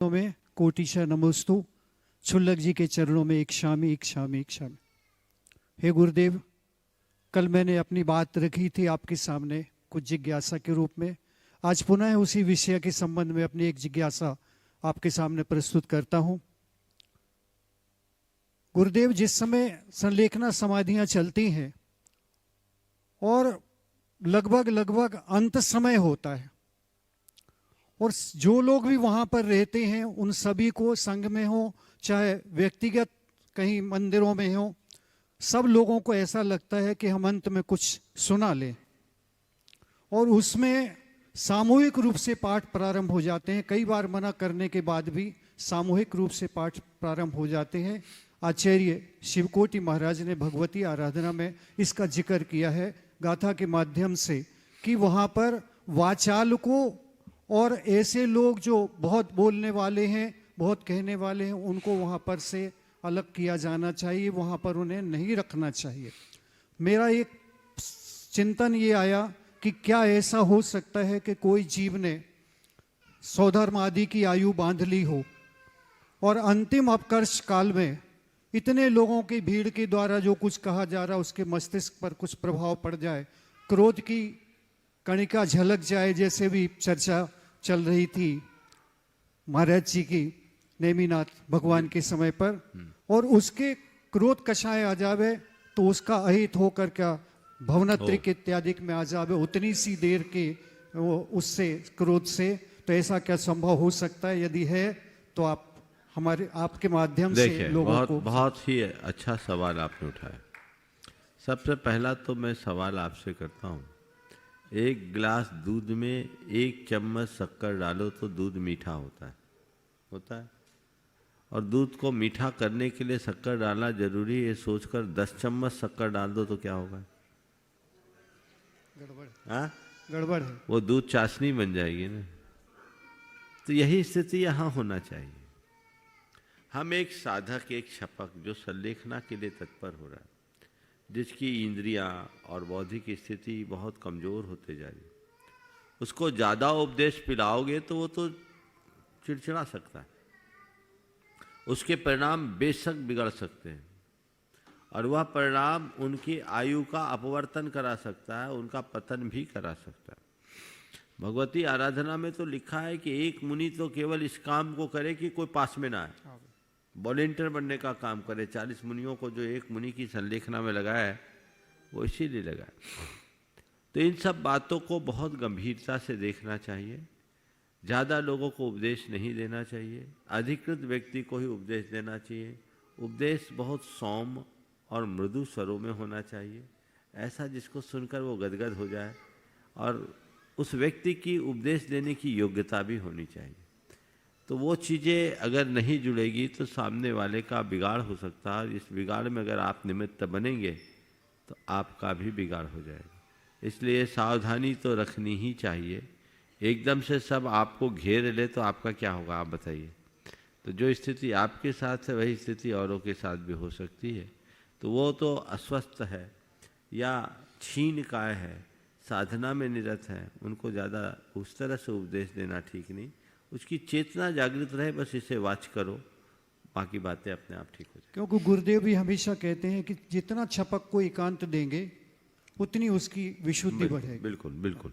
में कोटिशा नमोस्तु। छुल्लक जी के चरणों में एक शामी एक शामी एक शामी। हे गुरुदेव, कल मैंने अपनी बात रखी थी आपके सामने कुछ जिज्ञासा के रूप में। आज पुनः उसी विषय के संबंध में अपनी एक जिज्ञासा आपके सामने प्रस्तुत करता हूं। गुरुदेव, जिस समय संलेखना समाधियां चलती हैं और लगभग अंत समय होता है और जो लोग भी वहां पर रहते हैं उन सभी को, संघ में हो चाहे व्यक्तिगत कहीं मंदिरों में हो, सब लोगों को ऐसा लगता है कि हम अंत में कुछ सुना लें और उसमें सामूहिक रूप से पाठ प्रारंभ हो जाते हैं। कई बार मना करने के बाद भी सामूहिक रूप से पाठ प्रारंभ हो जाते हैं। आचार्य शिवकोटि महाराज ने भगवती आराधना में इसका जिक्र किया है गाथा के माध्यम से कि वहाँ पर वाचालकों और ऐसे लोग जो बहुत बोलने वाले हैं, बहुत कहने वाले हैं, उनको वहाँ पर से अलग किया जाना चाहिए, वहाँ पर उन्हें नहीं रखना चाहिए। मेरा एक चिंतन ये आया कि क्या ऐसा हो सकता है कि कोई जीव ने स्वधर्म आदि की आयु बांध ली हो और अंतिम अपकर्ष काल में इतने लोगों की भीड़ के द्वारा जो कुछ कहा जा रहा है उसके मस्तिष्क पर कुछ प्रभाव पड़ जाए, क्रोध की कणिका झलक जाए, जैसे भी चर्चा चल रही थी महाराज जी की नेमिनाथ भगवान के समय पर, और उसके क्रोध कषाय आ जावे तो उसका अहित होकर क्या भवनत्रिक इत्यादि में आ जावे उतनी सी देर के उससे क्रोध से। तो ऐसा क्या संभव हो सकता है? यदि है तो आप हमारे आपके माध्यम से लोगों को। बहुत ही अच्छा सवाल आपने उठाया। सबसे पहला तो मैं सवाल आपसे करता हूँ, एक गिलास दूध में 1 चम्मच शक्कर डालो तो दूध मीठा होता है और दूध को मीठा करने के लिए शक्कर डालना जरूरी है, ये सोचकर 10 चम्मच शक्कर डाल दो तो क्या होगा? गड़बड़ है, वो दूध चाशनी बन जाएगी ना। तो यही स्थिति यहाँ होना चाहिए। हम एक साधक, एक छपक जो संलेखना के लिए तत्पर हो रहा है, जिसकी इंद्रियां और बौद्धिक स्थिति बहुत कमजोर होते जा रही, उसको ज़्यादा उपदेश पिलाओगे तो वो तो चिड़चिड़ा सकता है, उसके परिणाम बेशक बिगड़ सकते हैं और वह परिणाम उनकी आयु का अपवर्तन करा सकता है, उनका पतन भी करा सकता है। भगवती आराधना में तो लिखा है कि एक मुनि तो केवल इस काम को करे कि कोई पास में ना आए, वॉलेंटियर बनने का काम करे। 40 मुनियों को जो एक मुनि की संलेखना में लगाया है वो इसीलिए लगाया। तो इन सब बातों को बहुत गंभीरता से देखना चाहिए। ज़्यादा लोगों को उपदेश नहीं देना चाहिए, अधिकृत व्यक्ति को ही उपदेश देना चाहिए। उपदेश बहुत सौम्य और मृदु स्वरों में होना चाहिए, ऐसा जिसको सुनकर वो गदगद हो जाए और उस व्यक्ति की उपदेश देने की योग्यता भी होनी चाहिए। तो वो चीज़ें अगर नहीं जुड़ेगी तो सामने वाले का बिगाड़ हो सकता है। इस बिगाड़ में अगर आप निमित्त बनेंगे तो आपका भी बिगाड़ हो जाएगा। इसलिए सावधानी तो रखनी ही चाहिए। एकदम से सब आपको घेर ले तो आपका क्या होगा, आप बताइए। तो जो स्थिति आपके साथ है वही स्थिति औरों के साथ भी हो सकती है। तो वो तो अस्वस्थ है या क्षीण काय है, साधना में निरत है, उनको ज़्यादा उस तरह से उपदेश देना ठीक नहीं। उसकी चेतना जागृत रहे, बस इसे वाच करो, बाकी बातें अपने आप ठीक हो जाए। क्योंकि गुरुदेव भी हमेशा कहते हैं कि जितना छपक को एकांत देंगे उतनी उसकी विशुद्धि बढ़ेगी। बिल्कुल बिल्कुल।